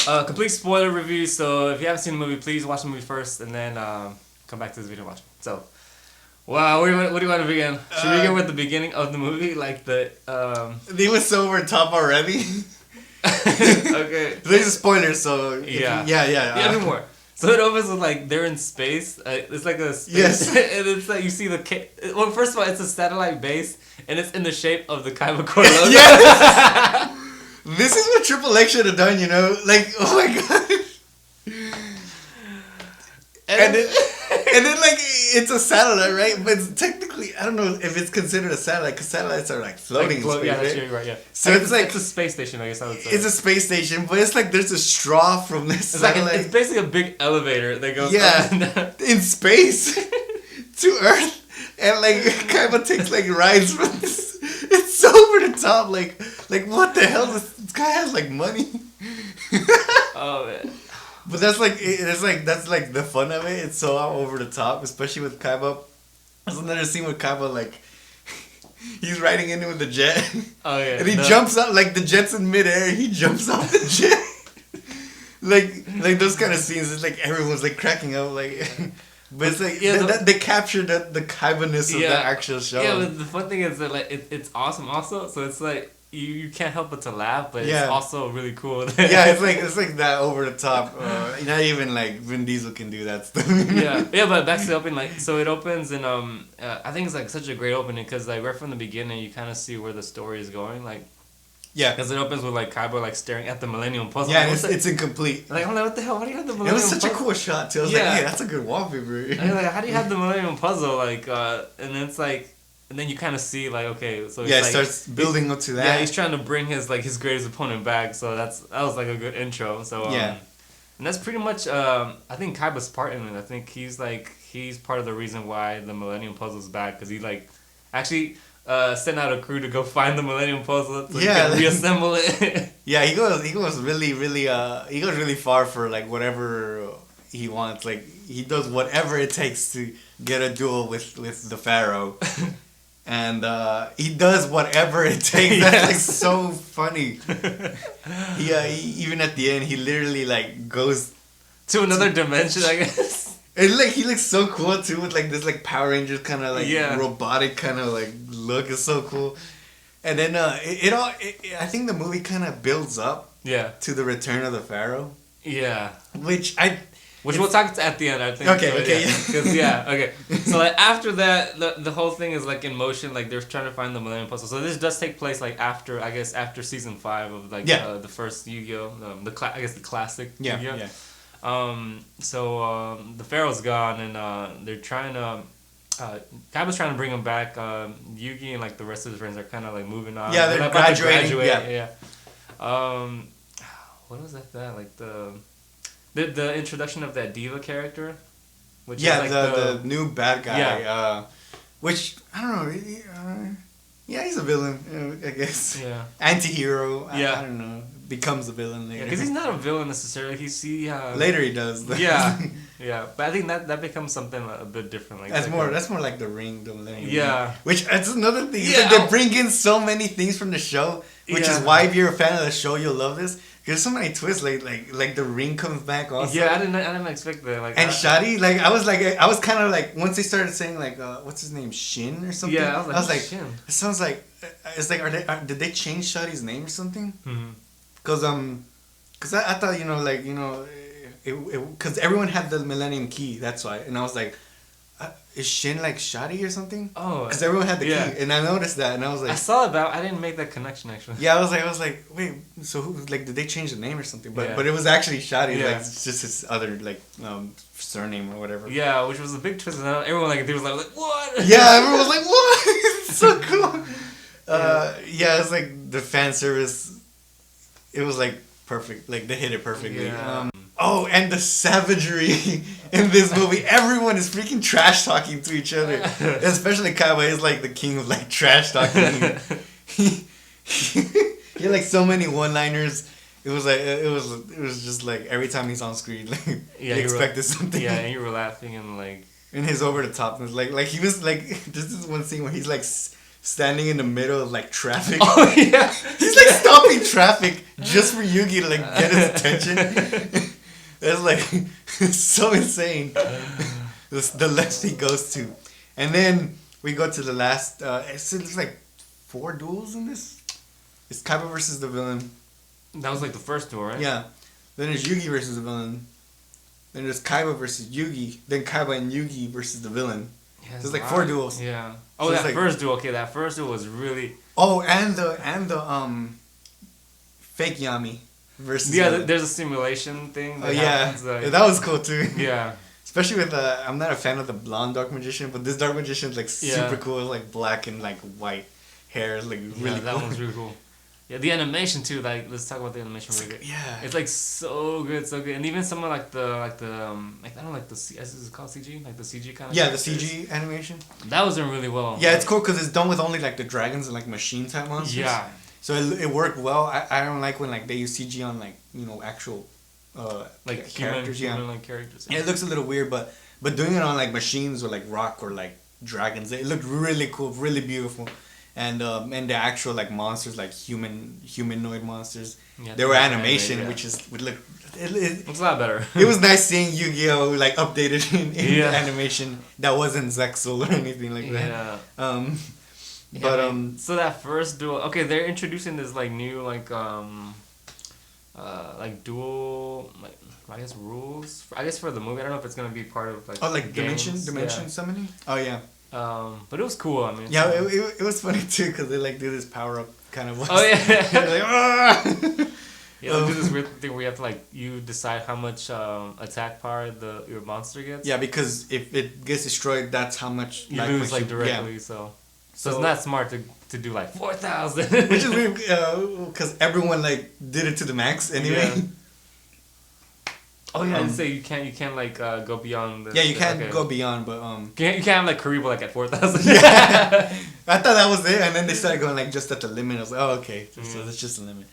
Complete spoiler review. So if you haven't seen the movie, please watch the movie first, and then come back to this video and watch it. So, wow, what do you want to begin? Should we begin with the beginning of the movie, like the? They were so over top already. Okay. There's a spoiler, so Yeah. yeah. No more. So it opens with like they're in space. It's like a space, Yes. and it's like you see well, first of all, it's a satellite base, and it's in the shape of the Kaiba Core logo. Yes. This is what Triple X should have done, you know? Like, oh my god. And then like, it's a satellite, right? But it's technically, I don't know if it's considered a satellite, because satellites are like floating in space, yeah, that's right? right, yeah. So I it's like... It's a space station, I guess I would say. It's a space station, but it's like there's a straw from this satellite. It's basically a big elevator that goes Yeah, up and down. in space to Earth, and like Kaiba takes like rides from this. It's so over the top, like what the hell? This guy has like money. Oh man. But that's like that's like the fun of it. It's so over the top, especially with Kaiba. There's another scene with Kaiba like he's riding in with the jet. Oh yeah. And he jumps out like the jet's in midair. He jumps off the jet. like those kind of scenes. It's like everyone's like cracking up like. But it's like they captured the Kaiba-ness of the actual show. Yeah, but the fun thing is that like it's awesome also. So it's like you can't help but to laugh, but it's also really cool. Yeah, it's like that over the top. Not even like Vin Diesel can do that stuff. yeah, but back to the opening, like so it opens and I think it's like such a great opening because like right from the beginning you kind of see where the story is going, like. Yeah, because it opens with like Kaiba like staring at the Millennium Puzzle. Yeah, and it's incomplete. Like I'm like, what the hell? Why do you have the Millennium Puzzle? It was such a cool shot too. I was like, hey, that's a good wallpaper. And like, how do you have the Millennium Puzzle? Like, and then it's like, and then you kind of see like, okay, so it starts building up to that. Yeah, he's trying to bring his greatest opponent back. So that was like a good intro. So and that's pretty much I think Kaiba's part in it. I think he's part of the reason why the Millennium Puzzle's back because he like actually. Sent out a crew to go find the Millennium Puzzle so he can reassemble it. Yeah, he goes really far for like whatever he wants. Like he does whatever it takes to get a duel with the Pharaoh, and he does whatever it takes. That's like so funny. He even at the end he literally like goes to another dimension, I guess. And like he looks so cool too with like this like Power Rangers kind of like robotic kind of like look. It's so cool. And then I think the movie kind of builds up to the return of the Pharaoh. Yeah. Which we'll talk at the end, I think. Okay. Okay. So like after that, the whole thing is like in motion. Like they're trying to find the Millennium Puzzle. So this does take place like after season 5 of like the first Yu-Gi-Oh, the classic Yu-Gi-Oh. Yeah. So the Pharaoh's gone and they're trying to Kaiba's trying to bring him back. Yugi and like the rest of his friends are kind of like moving on. Yeah, they're graduating. Yeah. What was that? Like the introduction of that diva character, which is like the new bad guy. Yeah. Which I don't know. Yeah, he's a villain, I guess. Yeah. Anti-hero. I don't know. Becomes a villain later. Because he's not a villain necessarily. Later he does. Yeah. But I think that becomes something a bit different. Like that's more like the Ring, the Millennium. Yeah. Which that's another thing. Yeah. Like they bring in so many things from the show, which is why if you're a fan of the show, you'll love this. There's so many twists, like the Ring comes back also. Yeah, I didn't expect that. Like, and Shadi, like I was kind of like once they started saying like what's his name, Shin or something. Yeah, I was like Shin. It sounds like it's like did they change Shadi's name or something? Mm-hmm. Cause I thought because everyone had the Millennium Key, that's why, and I was like. Is Shin like Shadi or something? Oh, because everyone had the key, and I noticed that, and I was like, I saw it, but I didn't make that connection actually. Yeah, I was like, wait, so who? Like, did they change the name or something? But it was actually Shadi, like it's just his other like surname or whatever. Yeah, which was a big twist, and everyone like they was like what? Yeah, everyone was like what? It's so cool. It's like the fan service. It was like perfect. Like they hit it perfectly. Yeah. And the savagery in this movie. Everyone is freaking trash talking to each other. Especially Kaiba is like the king of like trash talking. He had like so many one-liners. It was just like every time he's on screen, like you expected something. Yeah, and you were laughing and like. And his over the top was like he was like this is one scene where he's like standing in the middle of like traffic. Oh yeah. He's like stopping traffic just for Yugi to like get his attention. It's like so insane. The lengths he goes to, and then we go to the last. It's like 4 duels in this. It's Kaiba versus the villain. That was like the first duel, right? Yeah. Then there's Yugi versus the villain. Then there's Kaiba versus Yugi. Then Kaiba and Yugi versus the villain. Yeah, so there's like 4 duels. Yeah. Oh, so that like, first duel. Okay, that first duel was really. Oh, and the fake Yami versus. Yeah, there's a simulation thing. That happens, like, that was cool too. Yeah. Especially with I'm not a fan of the blonde dark magician, but this dark magician is like super cool. It's like black and like white hair. It's like really that cool. one's really cool. Yeah, the animation too. Like, let's talk about the animation really good. Yeah, it's like so good, and even some of like the I don't know, like the is it called CG, like the CG kind of. Yeah, the CG animation. That was done really well. Yeah, it's cool because it's done with only like the dragons and like machine type monsters. Yeah. So it worked well. I don't like when like they use CG on like actual like characters. Human like characters. Yeah, it looks a little weird, but doing it on like machines or like rock or like dragons, it looked really cool, really beautiful. And the actual like monsters, like humanoid monsters, they were animation, which would look. It looks a lot better. It was nice seeing Yu-Gi-Oh like updated in the animation that wasn't Zexal or anything like that. Yeah. So that first duel, okay, they're introducing this like new like duel, like I guess rules. I guess for the movie, I don't know if it's gonna be part of like. Oh, like games. dimension summoning. Oh yeah. But it was cool. I mean. Yeah, it was funny too because they like do this power up kind of. Oh yeah. Like, ah! Yeah, they do this weird thing where you have to like you decide how much attack power your monster gets. Yeah, because if it gets destroyed, that's how much you lose like directly. Yeah. So it's not smart to do like 4,000. Which is weird because everyone like did it to the max anyway. Yeah. Oh yeah, and say you can't like go beyond. Yeah, you can't go beyond, but you can't have like Karibo like at 4,000. Yeah, I thought that was it, and then they started going like just at the limit. I was like, oh okay, so that's just the limit.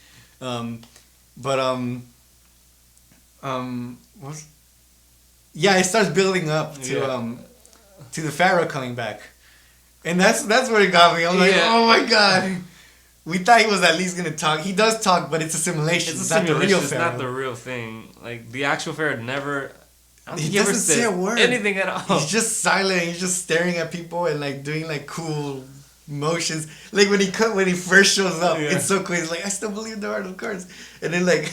Yeah, it starts building up to the Pharaoh coming back, and that's where it got me. I'm like, oh my god. We thought he was at least gonna talk. He does talk, but it's a simulation. It's not the real Pharaoh. It's not the real thing. Like the actual Pharaoh never. He doesn't say a word. Anything at all. He's just silent. He's just staring at people and like doing like cool motions. Like when he first shows up, it's so cool. He's like, I still believe there are no cards. And then like,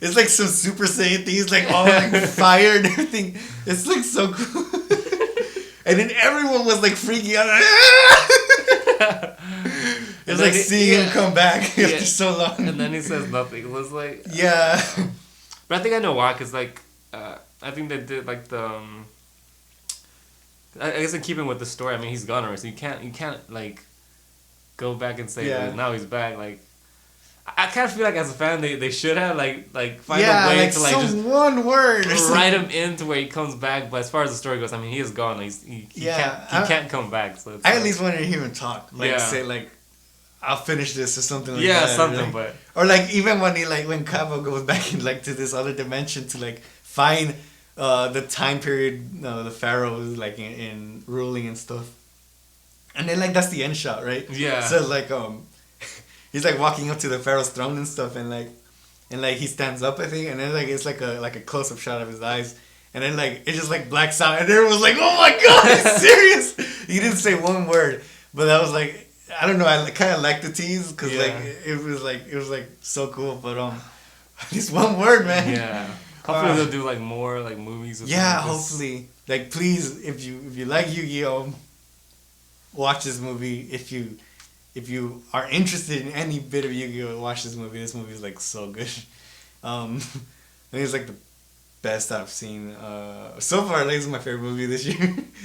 it's like some Super Saiyan thing. He's like all like fire and everything. It's like so cool. And then everyone was like freaking out. It's like seeing him come back after so long. And then he says nothing. It was like... Yeah. But I think I know why, because like... I think they did like the... I guess in keeping with the story, I mean, he's gone already, so you can't like... Go back and say, now he's back, like... I kind of feel like as a fan, they should have like find a way to like just one word write him into where he comes back. But as far as the story goes, I mean, he is gone. He can't come back. So I at least wanted to hear him talk. Like say like, I'll finish this or something like that. Yeah, something. But or like even when when Kaiba goes back in like to this other dimension to like find the time period the Pharaoh is like in ruling and stuff, and then like that's the end shot, right? Yeah. So like he's like walking up to the Pharaoh's throne and stuff, and he stands up, I think, and then like it's like a close up shot of his eyes, and then like it just like blacks out, and everyone was like, "Oh my god, he's serious!" He didn't say one word, but that was like I don't know, I kind of liked the tease because like it was like so cool, but at least one word, man. Yeah. Hopefully they'll do like more like movies. Hopefully, like please, if you like Yu-Gi-Oh, watch this movie. If you are interested in any bit of Yu-Gi-Oh, watch this movie. This movie is like so good. I think it's like the best I've seen. So far, like, it's my favorite movie this year.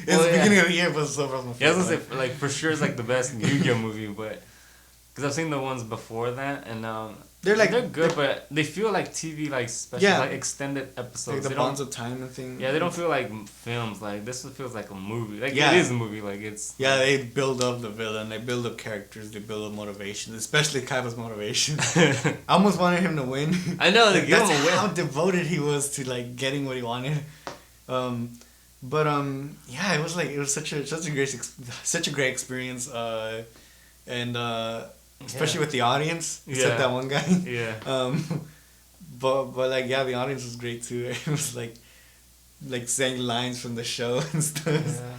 It's the beginning of the year, but so far it's my favorite. Yeah, I was gonna say like for sure it's like the best Yu-Gi-Oh movie, but because I've seen the ones before that and they're good, but they feel like TV like special like extended episodes. Like the Bonds of Time and thing. Yeah, they don't feel like films. Like this feels like a movie. Like it is a movie. Like it's. Yeah, they build up the villain. They build up characters. They build up motivation, especially Kaiba's motivation. I almost wanted him to win. I know. Like, that's how devoted he was to like getting what he wanted. But it was such a great experience. and especially with the audience, except that one guy. Yeah. But like yeah, the audience was great too. It was like saying lines from the show and stuff. Yeah.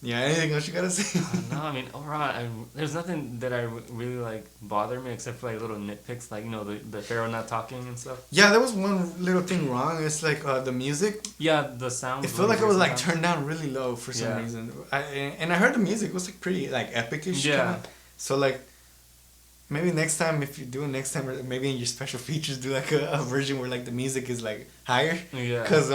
Yeah. Anything else you gotta say? No, I mean overall, there's nothing that I really like bother me except for like little nitpicks, like the Pharaoh not talking and stuff. Yeah, there was one little thing wrong. It's like the music. Yeah, the sound. It felt like it was like turned down really low for some reason. I heard the music was like pretty like epic-ish. Yeah. Kinda. So like. Maybe next time, if you do it next time, or maybe in your special features, do like a version where like the music is like higher. Yeah. Cause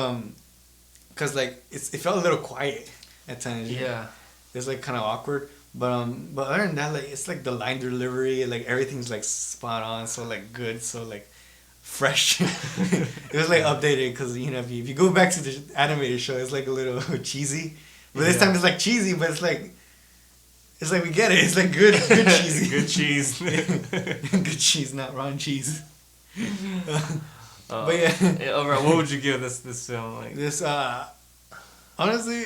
like it felt a little quiet at times. Yeah. It's like kind of awkward, but other than that, like it's like the line delivery, like everything's like spot on, so like good, so like fresh. It was like updated because if you go back to the animated show, it's like a little cheesy, but this time it's like cheesy, but it's like. It's like we get it. It's like good cheese. Good cheese. Good cheese, not wrong cheese. But yeah. Overall, what would you give this film? Like this, honestly,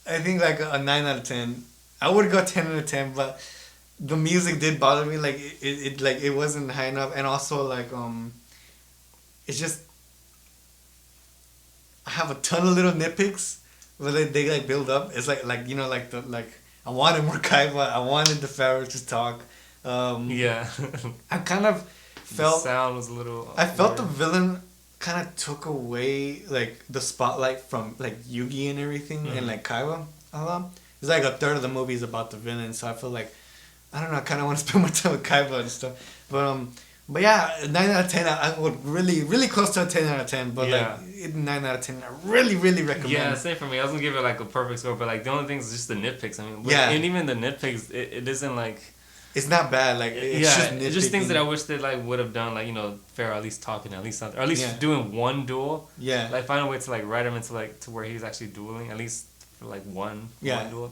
I think like a 9 out of 10. I would go 10 out of 10, but the music did bother me. Like it wasn't high enough, and also like it's just I have a ton of little nitpicks. But they like build up. It's like I wanted more Kaiba. I wanted the Pharaoh to talk. Yeah. I kind of felt the sound was a little. I felt the villain kind of took away like the spotlight from like Yugi and everything and like Kaiba a lot. It's like a third of the movie is about the villain, so I feel like I don't know. I kind of want to spend more time with Kaiba and stuff. But yeah, 9 out of 10. I would really close to a 10 out of 10. But like 9 out of 10, I really recommend. Yeah, same for me. I was gonna give it like a perfect score, but like the only thing is just the nitpicks. I mean, and even the nitpicks, it isn't like. It's not bad. Like it's just nitpicking. It's just things that I wish they like would have done. Like Pharaoh at least talking, at least something, or at least doing one duel. Yeah. Like find a way to like write him into like to where he's actually dueling, at least for like one duel.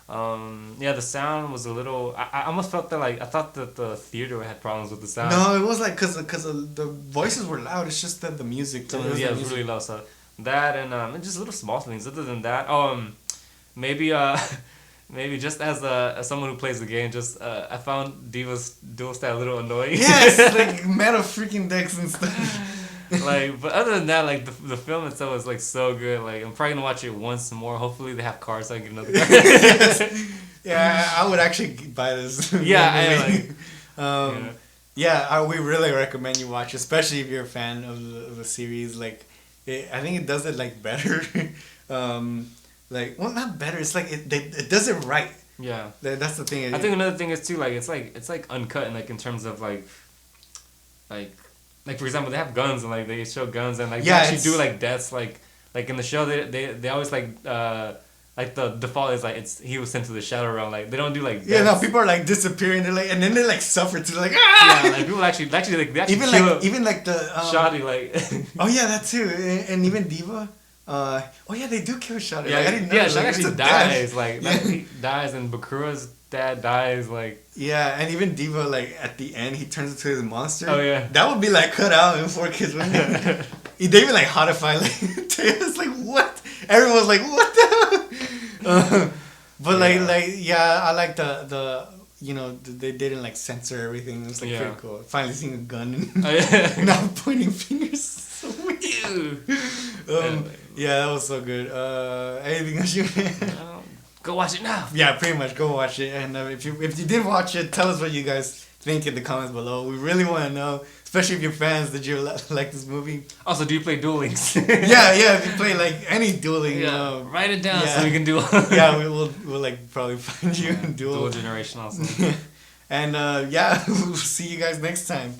The sound was a little. I almost felt that like I thought that the theater had problems with the sound. No, it was like because the voices were loud. It's just that the music. It was really loud. So that and just little small things. Other than that, maybe maybe just as someone who plays the game, just I found Diva's duel style a little annoying. Yes, like meta freaking decks and stuff. Like, but other than that, like the film itself is like so good. Like, I'm probably gonna watch it once more. Hopefully, they have cars so I can get another car. Yes. Yeah, I would actually buy this. We really recommend you watch, especially if you're a fan of the series. Like, I think it does it like better. Not better. It's like it does it right. Yeah, that's the thing. I think another thing is too like it's like uncut and like in terms of like for example, they have guns and like they show guns and like they actually do like deaths like in the show they always like the default is like he was sent to the shadow realm, like they don't do like deaths. Yeah, no, people are like disappearing, they're like, and then they like suffer too, like yeah, like people actually like they actually even like the Shoddy like oh yeah, that too, and even Diva. They do kill Shoddy. Yeah, like, I didn't know. Yeah, Shoddy actually dies. Like he dies, and Bakura's dad dies. Like and even Diva, like at the end, he turns into his monster. Oh yeah, that would be like cut out in 4Kids. They even like hodify like it's like what? Everyone's like what the? But I like the they didn't like censor everything. It was like pretty cool. Finally seeing a gun and not pointing fingers. So weird. Yeah, that was so good. Anything else you? Go watch it now. Yeah, pretty much. Go watch it, and if you did watch it, tell us what you guys think in the comments below. We really want to know, especially if you're fans. Did you like this movie? Also, do you play Duel Links? yeah. If you play like any dueling, write it down so we can do. we'll like probably find you in Duel Generation also. And we'll see you guys next time.